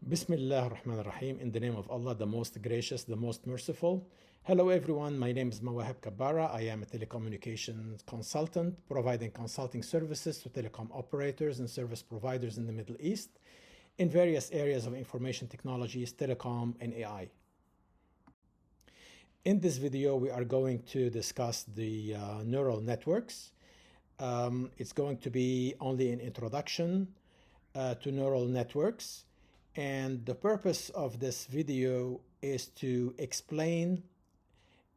Bismillah ar-Rahman ar-Rahim. In the name of Allah, the most gracious, the most merciful. Hello everyone, my name is Mawahib Kabbara. I am a telecommunications consultant providing consulting services to telecom operators and service providers in the Middle East in various areas of information technologies, telecom, and AI. In this video, we are going to discuss the neural networks. It's going to be only an introduction to neural networks. And the purpose of this video is to explain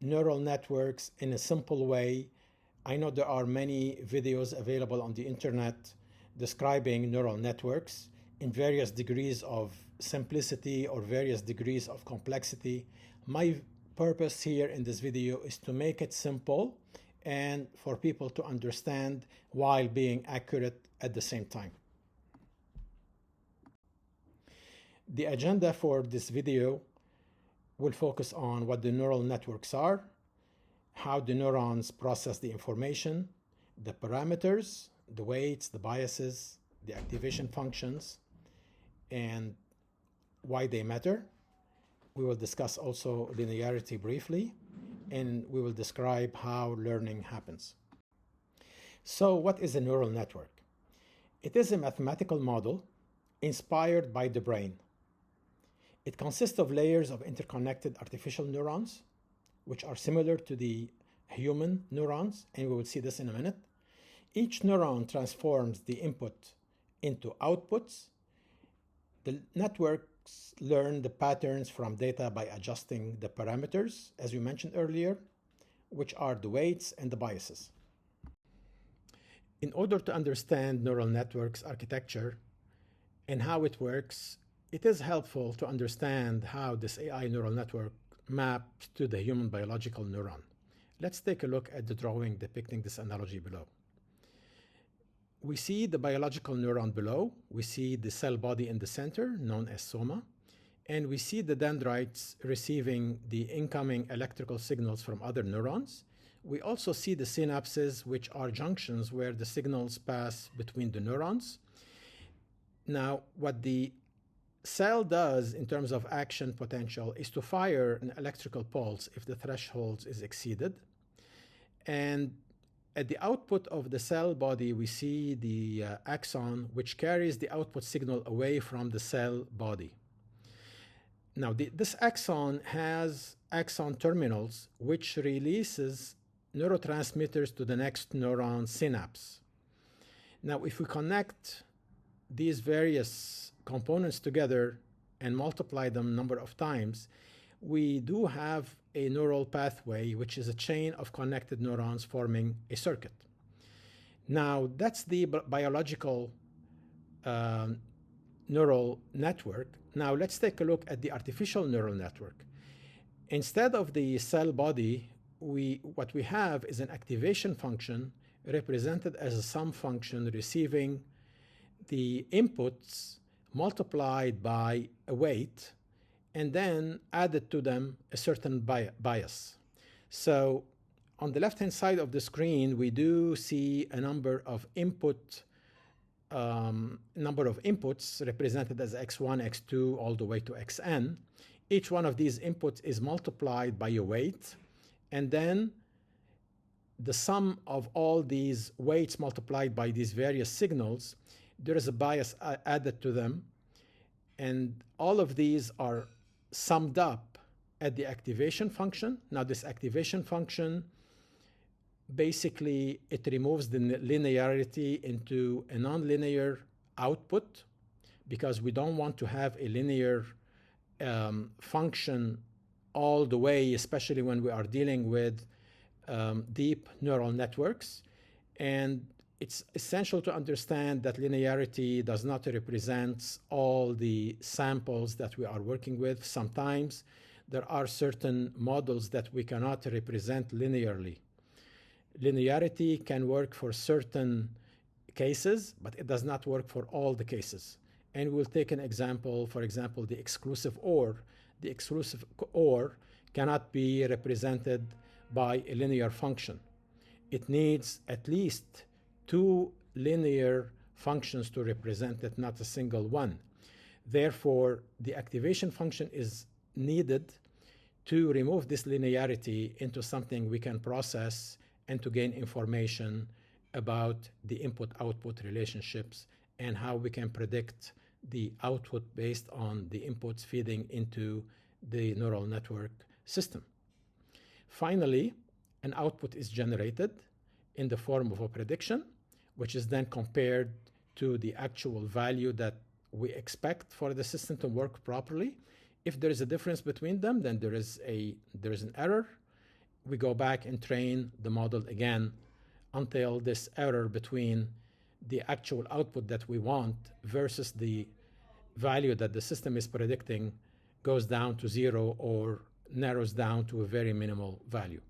neural networks in a simple way. I know there are many videos available on the internet describing neural networks in various degrees of simplicity or various degrees of complexity. My purpose here in this video is to make it simple and for people to understand while being accurate at the same time. The agenda for this video will focus on what the neural networks are, how the neurons process the information, the parameters, the weights, the biases, the activation functions, and why they matter. We will discuss also linearity briefly, and we will describe how learning happens. So what is a neural network? It is a mathematical model inspired by the brain. It consists of layers of interconnected artificial neurons, which are similar to the human neurons, and we will see this in a minute. Each neuron transforms the input into outputs. The networks learn the patterns from data by adjusting the parameters, as we mentioned earlier, which are the weights and the biases. In order to understand neural networks architecture and how it works, it is helpful to understand how this AI neural network maps to the human biological neuron. Let's take a look at the drawing depicting this analogy below. We see the biological neuron below. We see the cell body in the center, known as soma, and we see the dendrites receiving the incoming electrical signals from other neurons. We also see the synapses, which are junctions where the signals pass between the neurons. Now, what the cell does in terms of action potential is to fire an electrical pulse if the threshold is exceeded. And at the output of the cell body, we see the axon, which carries the output signal away from the cell body. Now, this axon has axon terminals, which releases neurotransmitters to the next neuron synapse. Now, if we connect these various components together and multiply them number of times, we do have a neural pathway, which is a chain of connected neurons forming a circuit. Now, that's the biological neural network. Now, let's take a look at the artificial neural network. Instead of the cell body, what we have is an activation function represented as a sum function receiving the inputs multiplied by a weight and then added to them a certain bias. So on the left-hand side of the screen, we do see a number of inputs represented as x1, x2, all the way to xn. Each one of these inputs is multiplied by a weight, and then the sum of all these weights multiplied by these various signals, there is a bias added to them, and all of these are summed up at the activation function. Now, this activation function, basically, it removes the linearity into a nonlinear output because we don't want to have a linear function all the way, especially when we are dealing with deep neural networks. And it's essential to understand that linearity does not represent all the samples that we are working with. Sometimes there are certain models that we cannot represent linearly. Linearity can work for certain cases, but it does not work for all the cases. And we'll take an example, for example, the exclusive OR. The exclusive OR cannot be represented by a linear function. It needs at least two linear functions to represent it, not a single one. Therefore, the activation function is needed to remove this linearity into something we can process and to gain information about the input-output relationships and how we can predict the output based on the inputs feeding into the neural network system. Finally, an output is generated in the form of a prediction, which is then compared to the actual value that we expect for the system to work properly. If there is a difference between them, then there is an error. We go back and train the model again until this error between the actual output that we want versus the value that the system is predicting goes down to zero or narrows down to a very minimal value.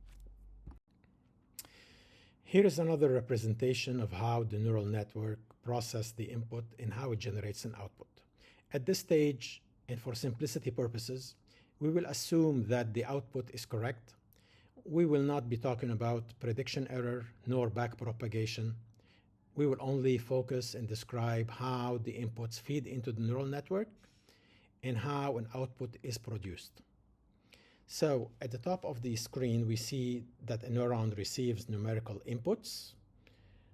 Here is another representation of how the neural network processes the input and how it generates an output. At this stage, and for simplicity purposes, we will assume that the output is correct. We will not be talking about prediction error nor backpropagation. We will only focus and describe how the inputs feed into the neural network and how an output is produced. So at the top of the screen, we see that a neuron receives numerical inputs,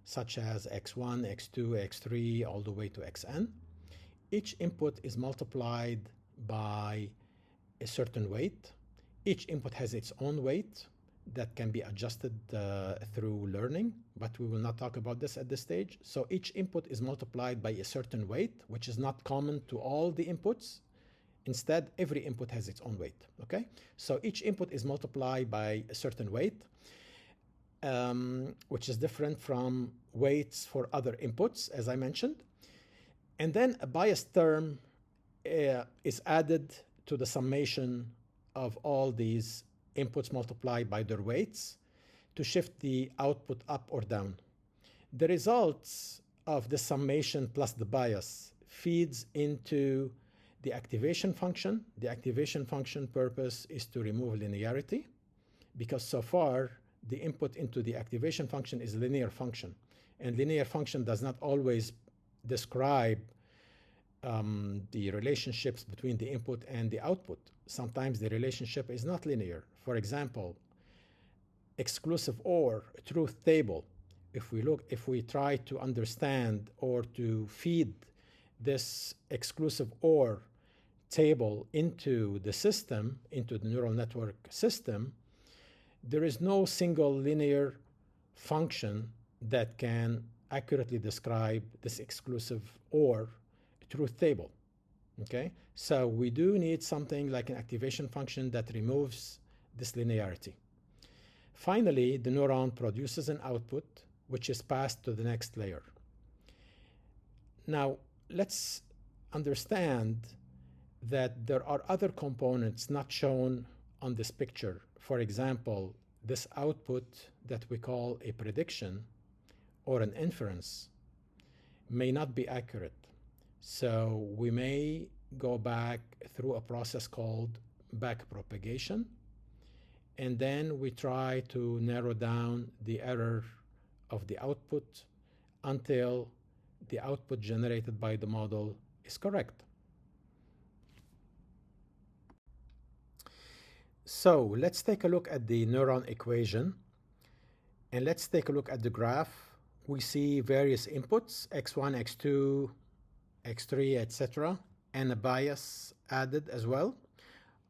such as x1, x2, x3, all the way to xn. Each input is multiplied by a certain weight. Each input has its own weight that can be adjusted through learning, but we will not talk about this at this stage. So each input is multiplied by a certain weight, which is not common to all the inputs. Instead, every input has its own weight, okay? So each input is multiplied by a certain weight, which is different from weights for other inputs, as I mentioned. And then a bias term is added to the summation of all these inputs multiplied by their weights to shift the output up or down. The results of the summation plus the bias feeds into the activation function. The activation function purpose is to remove linearity, because so far the input into the activation function is a linear function, and linear function does not always describe the relationships between the input and the output. Sometimes the relationship is not linear. For example, exclusive OR, truth table. If we try to understand or to feed this exclusive OR table into the system, into the neural network system, there is no single linear function that can accurately describe this exclusive OR truth table, okay? So we do need something like an activation function that removes this linearity. Finally, the neuron produces an output which is passed to the next layer. Now, let's understand that there are other components not shown on this picture. For example, this output that we call a prediction or an inference may not be accurate. So we may go back through a process called backpropagation, and then we try to narrow down the error of the output until the output generated by the model is correct. So let's take a look at the neuron equation, and let's take a look at the graph. We see various inputs, x1, x2, x3, etc., and a bias added as well.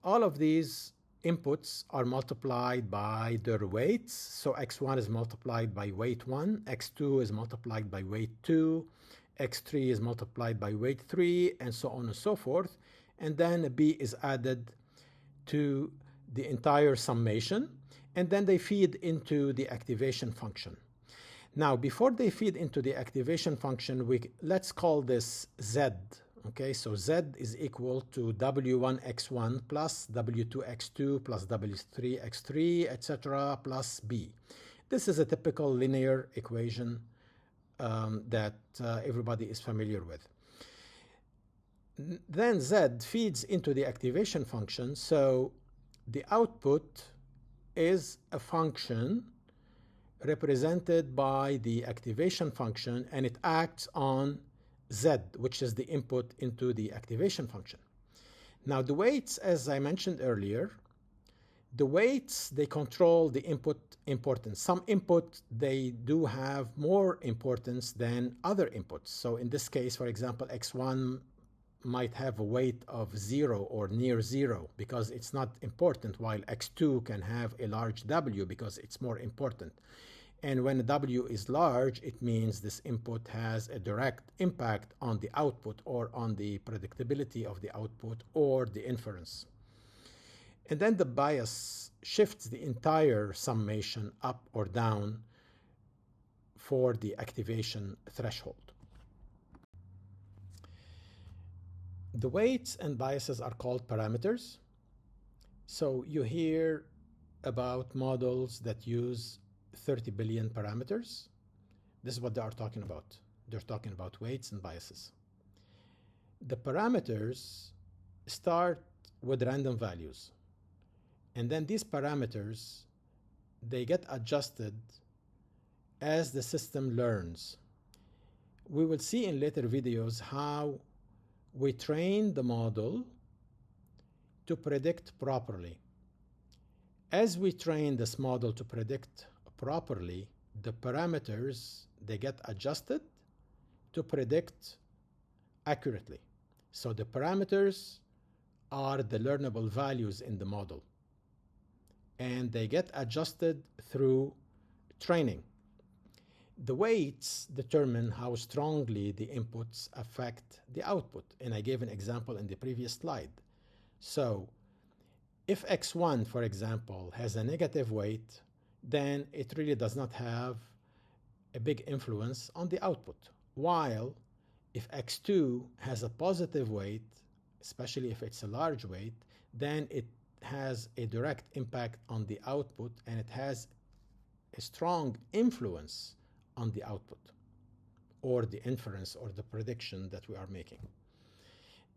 All of these inputs are multiplied by their weights. So x1 is multiplied by weight 1, x2 is multiplied by weight 2, x3 is multiplied by weight 3, and so on and so forth. And then a b is added to the entire summation, and then they feed into the activation function. Now, before they feed into the activation function, let's call this Z, okay? So Z is equal to W1x1 plus W2x2 plus W3x3, etc., plus B. This is a typical linear equation that everybody is familiar with. Then Z feeds into the activation function, so the output is a function represented by the activation function, and it acts on Z, which is the input into the activation function. Now the weights, as I mentioned earlier, the weights, they control the input importance. Some input, they do have more importance than other inputs. So in this case, for example, X1 might have a weight of 0 or near 0 because it's not important, while X2 can have a large W because it's more important. And when a W is large, it means this input has a direct impact on the output or on the predictability of the output or the inference. And then the bias shifts the entire summation up or down for the activation threshold. The weights and biases are called parameters. So you hear about models that use 30 billion parameters. This is what they are talking about. They're talking about weights and biases. The parameters start with random values. And then these parameters, they get adjusted as the system learns. We will see in later videos how we train the model to predict properly. As we train this model to predict properly, the parameters, they get adjusted to predict accurately. So the parameters are the learnable values in the model, and they get adjusted through training. The weights determine how strongly the inputs affect the output, and I gave an example in the previous slide. So if X1, for example, has a negative weight, then it really does not have a big influence on the output. While if X2 has a positive weight, especially if it's a large weight, then it has a direct impact on the output, and it has a strong influence on the output or the inference or the prediction that we are making.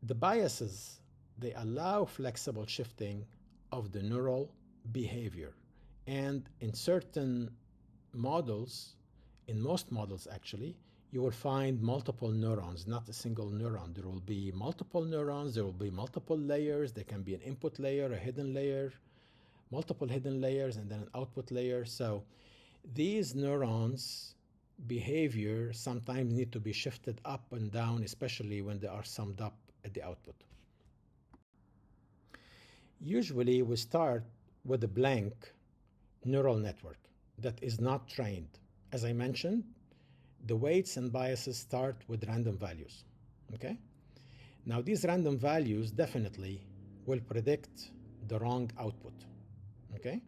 The biases, they allow flexible shifting of the neural behavior. And in certain models, in most models actually, you will find multiple neurons, not a single neuron. There will be multiple neurons, there will be multiple layers. There can be an input layer, a hidden layer, multiple hidden layers, and then an output layer. So these neurons' behavior sometimes need to be shifted up and down, especially when they are summed up at the output. Usually we start with a blank neural network that is not trained. As I mentioned, the weights and biases start with random values, okay? Now these random values definitely will predict the wrong output, okay?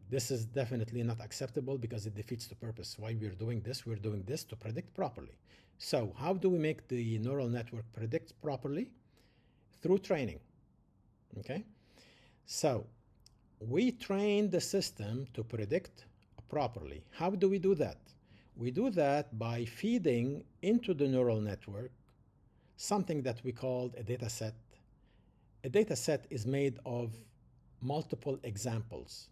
This is definitely not acceptable because it defeats the purpose. Why we're doing this? We're doing this to predict properly. So how do we make the neural network predict properly? Through training, okay? So we train the system to predict properly. How do we do that? We do that by feeding into the neural network something that we call a data set. A data set is made of multiple examples.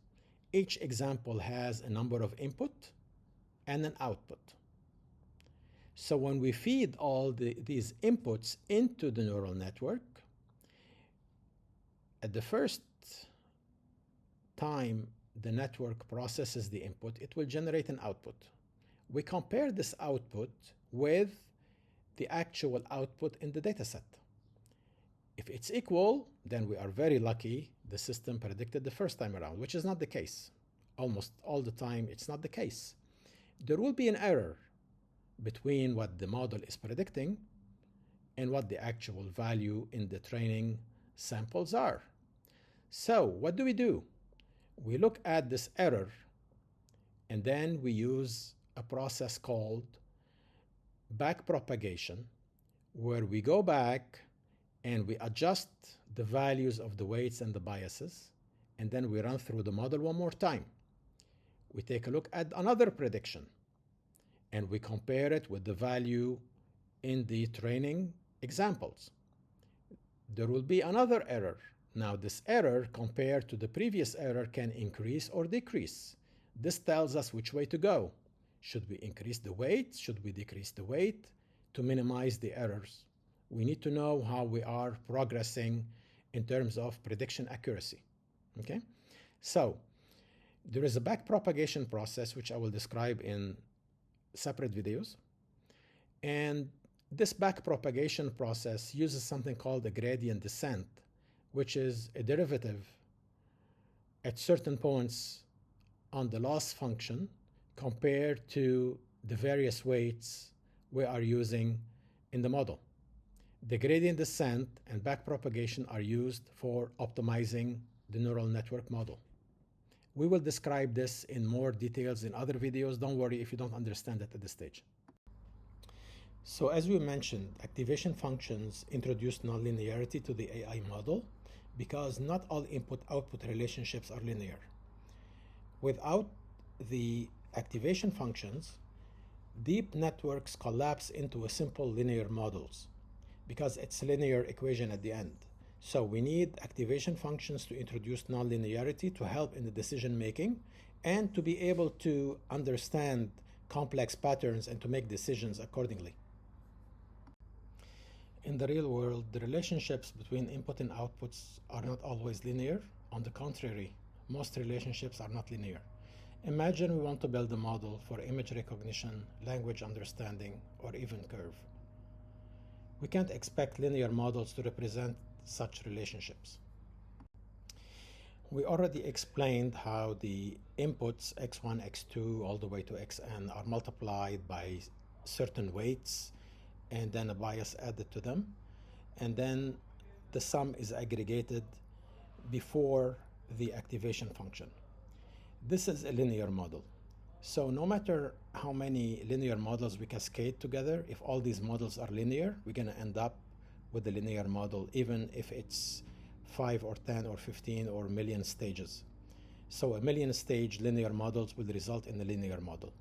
Each example has a number of input and an output. So when we feed all these inputs into the neural network, at the first time the network processes the input, it will generate an output. We compare this output with the actual output in the dataset. If it's equal, then we are very lucky the system predicted the first time around, which is not the case. Almost all the time, it's not the case. There will be an error between what the model is predicting and what the actual value in the training samples are. So what do? We look at this error, and then we use a process called backpropagation, where we go back and we adjust the values of the weights and the biases, and then we run through the model one more time. We take a look at another prediction, and we compare it with the value in the training examples. There will be another error. Now this error compared to the previous error can increase or decrease. This tells us which way to go. Should we increase the weight? Should we decrease the weight to minimize the errors. We need to know how we are progressing in terms of prediction accuracy. Okay? So, there is a backpropagation process which I will describe in separate videos. And this backpropagation process uses something called a gradient descent, which is a derivative at certain points on the loss function compared to the various weights we are using in the model. The gradient descent and backpropagation are used for optimizing the neural network model. We will describe this in more details in other videos. Don't worry if you don't understand it at this stage. So as we mentioned, activation functions introduce nonlinearity to the AI model because not all input-output relationships are linear. Without the activation functions, deep networks collapse into a simple linear models because it's a linear equation at the end. So we need activation functions to introduce nonlinearity to help in the decision making and to be able to understand complex patterns and to make decisions accordingly. In the real world, the relationships between input and outputs are not always linear. On the contrary, most relationships are not linear. Imagine we want to build a model for image recognition, language understanding, or even curve. We can't expect linear models to represent such relationships. We already explained how the inputs x1, x2, all the way to xn are multiplied by certain weights and then a bias added to them. And then the sum is aggregated before the activation function. This is a linear model. So no matter how many linear models we cascade together, if all these models are linear, we're going to end up with a linear model, even if it's 5 or 10 or 15 or million stages. So a million stage linear models will result in a linear model.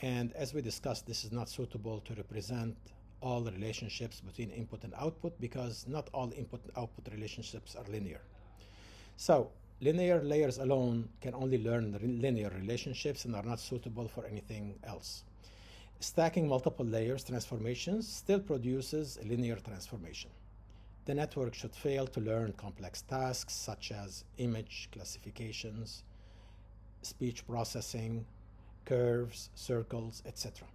And as we discussed, this is not suitable to represent all the relationships between input and output because not all input and output relationships are linear. So linear layers alone can only learn linear relationships and are not suitable for anything else. Stacking multiple layers transformations still produces a linear transformation. The network should fail to learn complex tasks such as image classifications, speech processing, curves, circles, etc.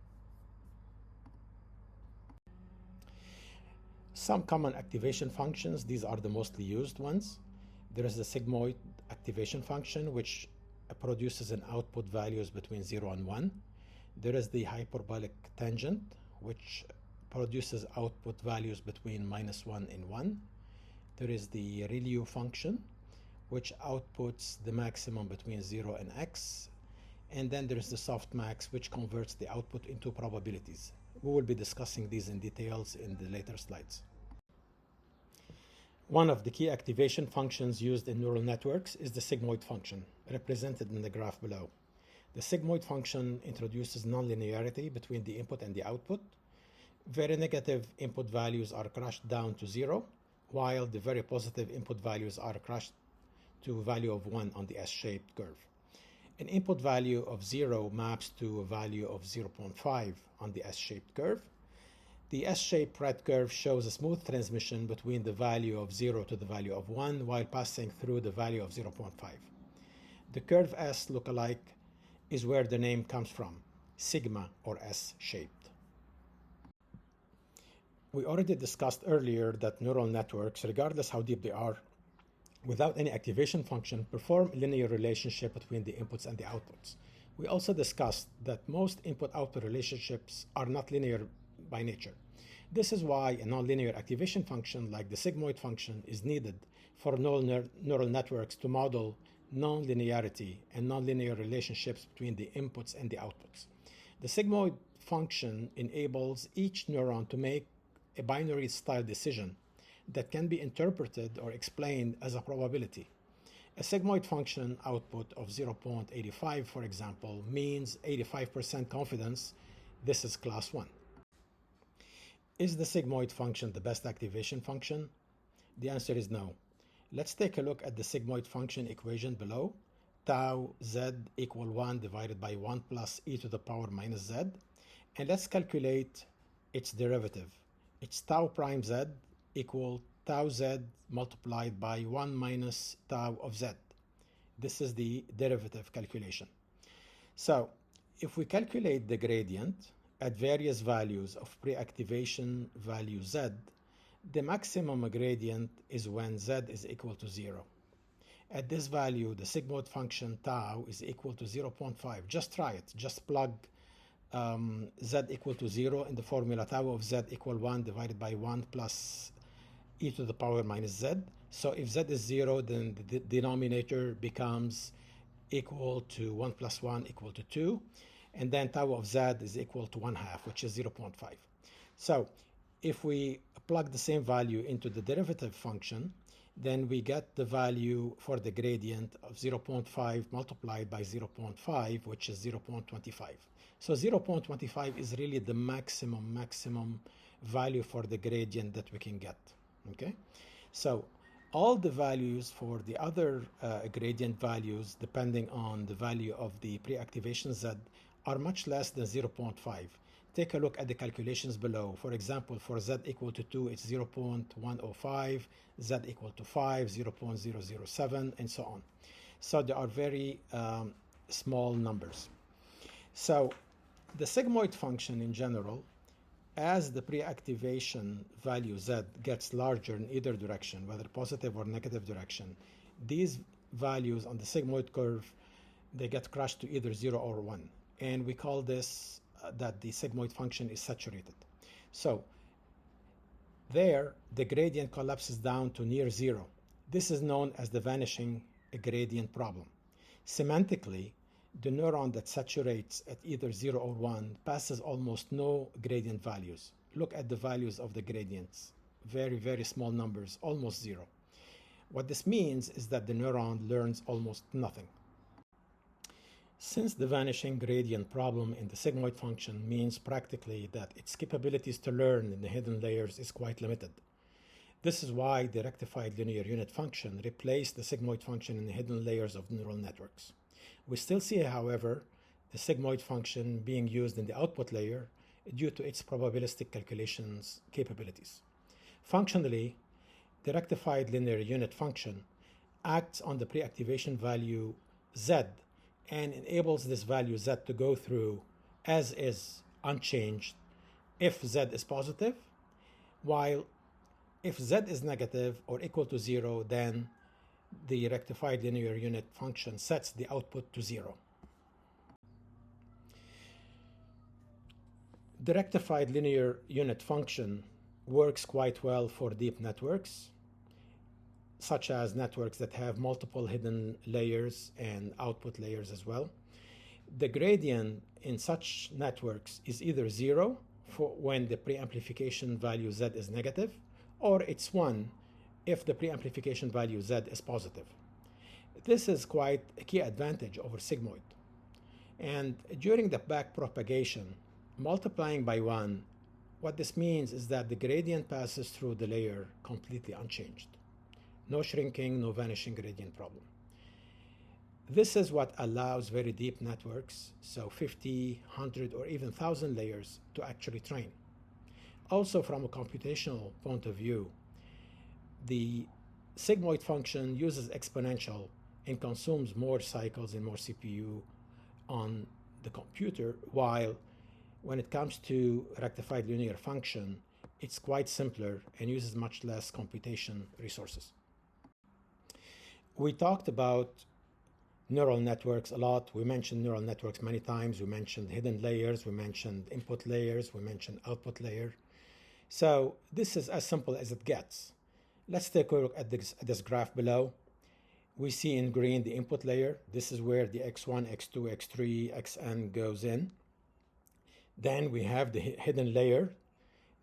Some common activation functions, these are the mostly used ones. There is the sigmoid activation function, which produces an output values between 0 and 1. There is the hyperbolic tangent, which produces output values between -1 and 1. There is the ReLU function, which outputs the maximum between 0 and x. And then there is the softmax, which converts the output into probabilities. We will be discussing these in details in the later slides. One of the key activation functions used in neural networks is the sigmoid function, represented in the graph below. The sigmoid function introduces nonlinearity between the input and the output. Very negative input values are crushed down to 0, while the very positive input values are crushed to a value of 1 on the S-shaped curve. An input value of 0 maps to a value of 0.5 on the S-shaped curve. The S-shaped red curve shows a smooth transmission between the value of 0 to the value of 1 while passing through the value of 0.5. The curve S lookalike is where the name comes from, sigma or S-shaped. We already discussed earlier that neural networks, regardless how deep they are, without any activation function, perform a linear relationship between the inputs and the outputs. We also discussed that most input-output relationships are not linear by nature. This is why a nonlinear activation function like the sigmoid function is needed for neural networks to model nonlinearity and nonlinear relationships between the inputs and the outputs. The sigmoid function enables each neuron to make a binary style decision that can be interpreted or explained as a probability. A sigmoid function output of 0.85, for example, means 85% confidence. This is class 1. Is the sigmoid function the best activation function? The answer is no. Let's take a look at the sigmoid function equation below. Tau z equal 1 divided by 1 plus e to the power minus z. And let's calculate its derivative. It's tau prime z equal tau z multiplied by 1 minus tau of z. This is the derivative calculation. So if we calculate the gradient at various values of pre-activation value z, the maximum gradient is when z is equal to 0. At this value, the sigmoid function tau is equal to 0.5. Just try it. Just plug z equal to 0 in the formula tau of z equal 1 divided by 1 plus e to the power minus z. So if z is 0, then the denominator becomes equal to 1 plus 1 equal to 2. And then tau of z is equal to 1/2, which is 0.5. So if we plug the same value into the derivative function, then we get the value for the gradient of 0.5 multiplied by 0.5, which is 0.25. So 0.25 is really the maximum value for the gradient that we can get. Okay, so all the values for the other gradient values, depending on the value of the pre-activation z, are much less than 0.5. Take a look at the calculations below. For example, for z equal to 2, it's 0.105, z equal to 5, 0.007, and so on. So they are very small numbers. So the sigmoid function in general, as the pre-activation value z gets larger in either direction, whether positive or negative direction, these values on the sigmoid curve, they get crushed to either 0 or 1. And we call this that the sigmoid function is saturated. So there, the gradient collapses down to near 0. This is known as the vanishing gradient problem. Semantically, the neuron that saturates at either 0 or 1 passes almost no gradient values. Look at the values of the gradients. Very, very small numbers, almost 0. What this means is that the neuron learns almost nothing. Since the vanishing gradient problem in the sigmoid function means practically that its capabilities to learn in the hidden layers is quite limited. This is why the rectified linear unit function replaced the sigmoid function in the hidden layers of neural networks. We still see, however, the sigmoid function being used in the output layer due to its probabilistic calculations capabilities. Functionally, the rectified linear unit function acts on the pre-activation value z and enables this value z to go through as is, unchanged, if z is positive, while if z is negative or equal to 0, then the rectified linear unit function sets the output to 0. The rectified linear unit function works quite well for deep networks, such as networks that have multiple hidden layers and output layers as well. The gradient in such networks is either 0 for when the preamplification value z is negative, or it's 1 if the preamplification value z is positive. This is quite a key advantage over sigmoid. And during the back propagation, multiplying by 1, what this means is that the gradient passes through the layer completely unchanged. No shrinking, no vanishing gradient problem. This is what allows very deep networks, so 50, 100, or even 1,000 layers, to actually train. Also, from a computational point of view, the sigmoid function uses exponential and consumes more cycles and more CPU on the computer, while when it comes to rectified linear function, it's quite simpler and uses much less computation resources. We talked about neural networks a lot. We mentioned neural networks many times. We mentioned hidden layers. We mentioned input layers. We mentioned output layer. So this is as simple as it gets. Let's take a look at this graph below. We see in green the input layer. This is where the x1, x2, x3, xn goes in. Then we have the hidden layer.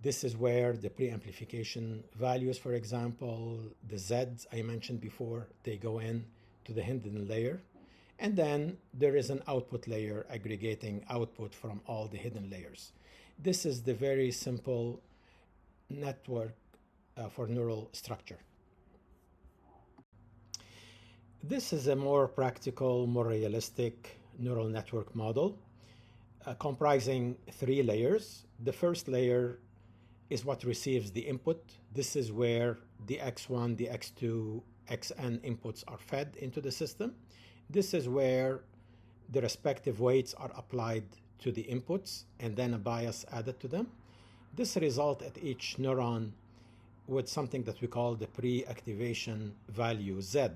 This is where the preamplification values, for example, the Z's I mentioned before, they go in to the hidden layer. And then there is an output layer aggregating output from all the hidden layers. This is the very simple network for neural structure. This is a more practical, more realistic neural network model comprising 3 layers. The first layer is what receives the input. This is where the x1, the x2, xn inputs are fed into the system. This is where the respective weights are applied to the inputs and then a bias added to them. This results at each neuron with something that we call the pre-activation value Z.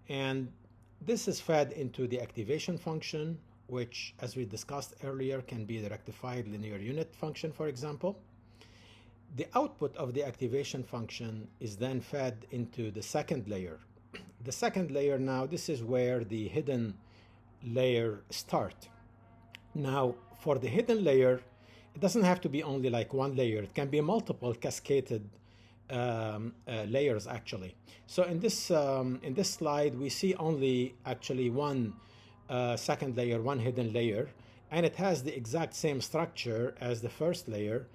And this is fed into the activation function, which, as we discussed earlier, can be the rectified linear unit function, for example. The output of the activation function is then fed into the second layer. The second layer now, this is where the hidden layer starts. Now, for the hidden layer, it doesn't have to be only like one layer. It can be multiple cascaded layers, actually. So in this slide, we see only actually one second layer, one hidden layer, and it has the exact same structure as the first layer.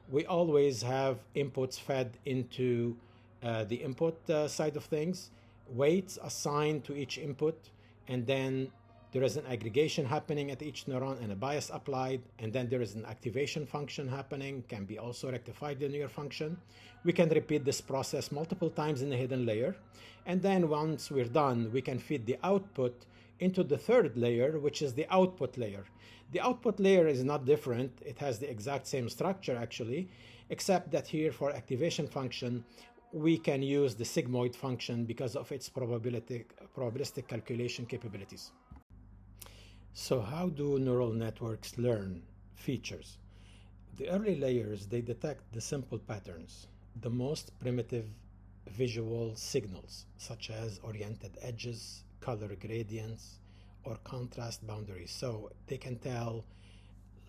We always have inputs fed into the input side of things, weights assigned to each input, and then there is an aggregation happening at each neuron and a bias applied, and then there is an activation function happening, can be also rectified linear function. We can repeat this process multiple times in the hidden layer, and then once we're done, we can feed the output into the third layer, which is the output layer. The output layer is not different. It has the exact same structure, actually, except that here for activation function, we can use the sigmoid function because of its probabilistic calculation capabilities. So how do neural networks learn features? The early layers, they detect the simple patterns, the most primitive visual signals, such as oriented edges, color gradients, or contrast boundaries. So they can tell,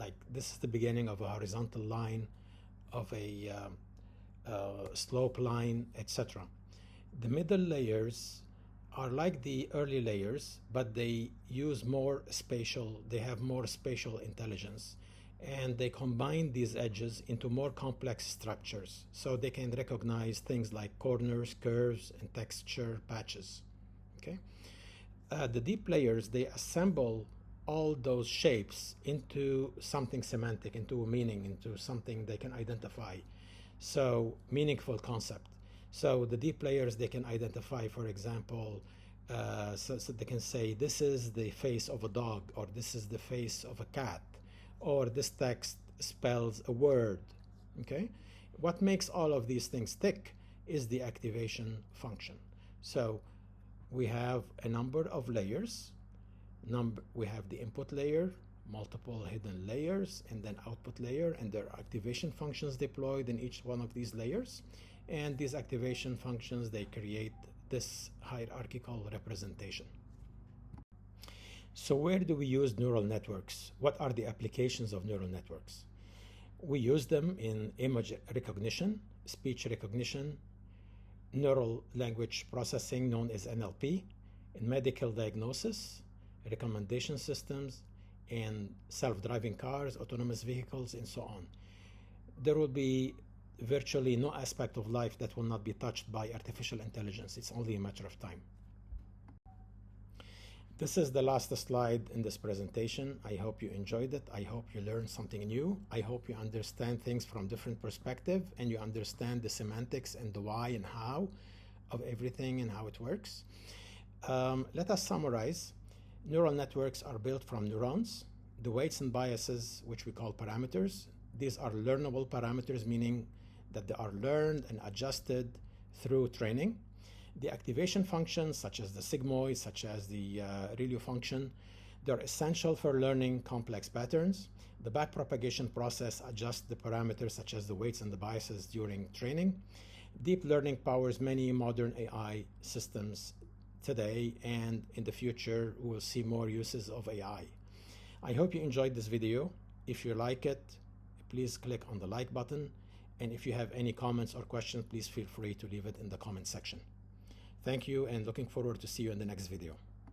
like, this is the beginning of a horizontal line, of a slope line, etc. The middle layers are like the early layers, but they use more spatial, they have more spatial intelligence, and they combine these edges into more complex structures. So they can recognize things like corners, curves, and texture patches. Okay. The deep layers, they assemble all those shapes into something semantic, into a meaning, into something they can identify. So meaningful concept. So the deep layers, they can identify, for example, so they can say, this is the face of a dog, or this is the face of a cat, or this text spells a word, okay? What makes all of these things tick is the activation function. So we have a number of layers. We have the input layer, multiple hidden layers, and then output layer, and there are activation functions deployed in each one of these layers. And these activation functions, they create this hierarchical representation. So where do we use neural networks? What are the applications of neural networks? We use them in image recognition, speech recognition, neural language processing known as NLP, in medical diagnosis, recommendation systems, and self-driving cars, autonomous vehicles, and so on. There will be virtually no aspect of life that will not be touched by artificial intelligence. It's only a matter of time. This is the last slide in this presentation. I hope you enjoyed it. I hope you learned something new. I hope you understand things from different perspectives and you understand the semantics and the why and how of everything and how it works. Let us summarize. Neural networks are built from neurons. The weights and biases, which we call parameters, these are learnable parameters, meaning that they are learned and adjusted through training. The activation functions, such as the sigmoid, such as the ReLU function, they're essential for learning complex patterns. The backpropagation process adjusts the parameters, such as the weights and the biases during training. Deep learning powers many modern AI systems today, and in the future, we will see more uses of AI. I hope you enjoyed this video. If you like it, please click on the like button. And if you have any comments or questions, please feel free to leave it in the comment section. Thank you, and looking forward to see you in the next video.